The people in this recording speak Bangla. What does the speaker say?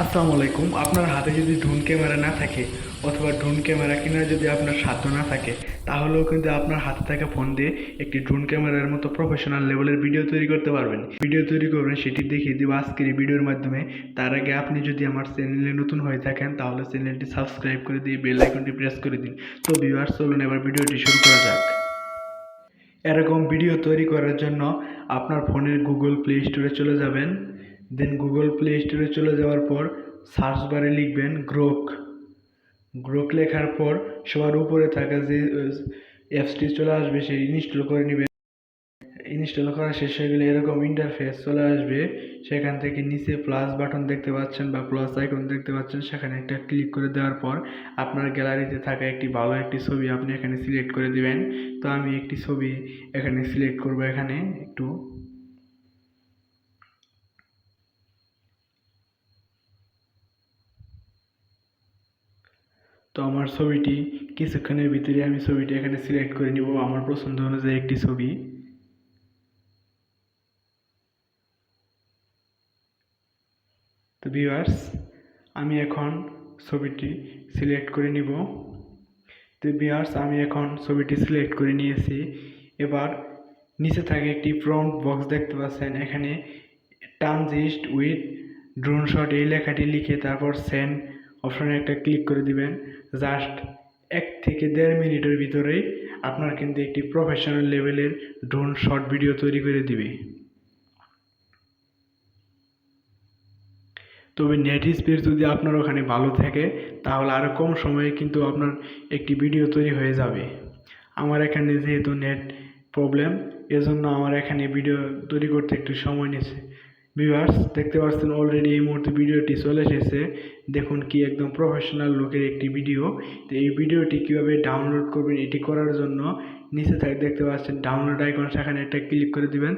আসসালামু আলাইকুম। আপনার হাতে যদি ড্রোন ক্যামেরা না থাকে অথবা ড্রোন ক্যামেরা কেনার যদি আপনার সাধ্য না থাকে, তাহলেও কিন্তু আপনার হাতে থাকা ফোন দিয়ে একটি ড্রোন ক্যামেরার মতো প্রফেশনাল লেভেলের ভিডিও তৈরি করতে পারবেন। ভিডিও তৈরি করবেন সেটি দেখিয়ে দেবো আজকের এই ভিডিওর মাধ্যমে। তার আগে আপনি যদি আমার চ্যানেলে নতুন হয়ে থাকেন তাহলে চ্যানেলটি সাবস্ক্রাইব করে দিয়ে বেল আইকনটি প্রেস করে দিন। তো ভিউয়ার্স, চলুন এবার ভিডিওটি শুরু করা যাক। এরকম ভিডিও তৈরি করার জন্য আপনার ফোনের গুগল প্লে স্টোরে চলে যাবেন। দেন গুগল প্লে স্টোরে চলে যাওয়ার পর সার্চ বারে লিখবেন গ্রোক। গ্রোক লেখার পর সবার উপরে থাকা যে অ্যাপসটি চলে আসবে সেই ইনস্টল করে নেবেন। ইনস্টল করা শেষ হয়ে গেলে এরকম ইন্টারফেস চলে আসবে। সেখান থেকে নিচে প্লাস বাটন দেখতে পাচ্ছেন বা প্লাস আইকন দেখতে পাচ্ছেন, সেখানে একটা ক্লিক করে দেওয়ার পর আপনার গ্যালারিতে থাকা একটি ভালো একটি ছবি আপনি এখানে সিলেক্ট করে দিবেন। তো আমি একটি ছবি এখানে সিলেক্ট করব। এখানে একটু তো আমার ছবিটি কিছুক্ষণের ভিতরে আমি ছবিটি এখানে সিলেক্ট করে নিব আমার পছন্দ অনুযায়ী একটি ছবি। তো ভিউয়ার্স, আমি এখন ছবিটি সিলেক্ট করে নিব। তো ভিউয়ার্স, আমি এখন ছবিটি সিলেক্ট করে নিয়েছি। এবার নিচে থাকে একটি প্রম্পট বক্স দেখতে পাচ্ছেন, এখানে ট্রানজিস্ট উইথ ড্রোন শট এই লেখাটি লিখে তারপর সেন্ড অপশনে একটা ক্লিক করে দিবেন। জাস্ট 1 থেকে 1.5 মিনিটের ভিতরেই আপনার কিন্তু একটি প্রফেশনাল লেভেলের ড্রোন শর্ট ভিডিও তৈরি করে দিবে। তবে নেট স্পিড যদি আপনার ওখানে ভালো থাকে তাহলে আরও কম সময়ে কিন্তু আপনার একটি ভিডিও তৈরি হয়ে যাবে। আমার এখানে যেহেতু নেট প্রবলেম, এজন্য আমার এখানে ভিডিও তৈরি করতে একটু সময় নিচ্ছে। ভিউয়ার্স, দেখতে পাচ্ছেন অলরেডি এই মুহূর্তে ভিডিওটি চলে এসেছে। দেখুন কি একদম প্রফেশনাল লুকের একটি ভিডিও। তো এই ভিডিওটি কীভাবে ডাউনলোড করবেন, এটি করার জন্য নিচে দেখতে পাচ্ছেন ডাউনলোড আইকন, সেখানে একটা ক্লিক করে দিবেন।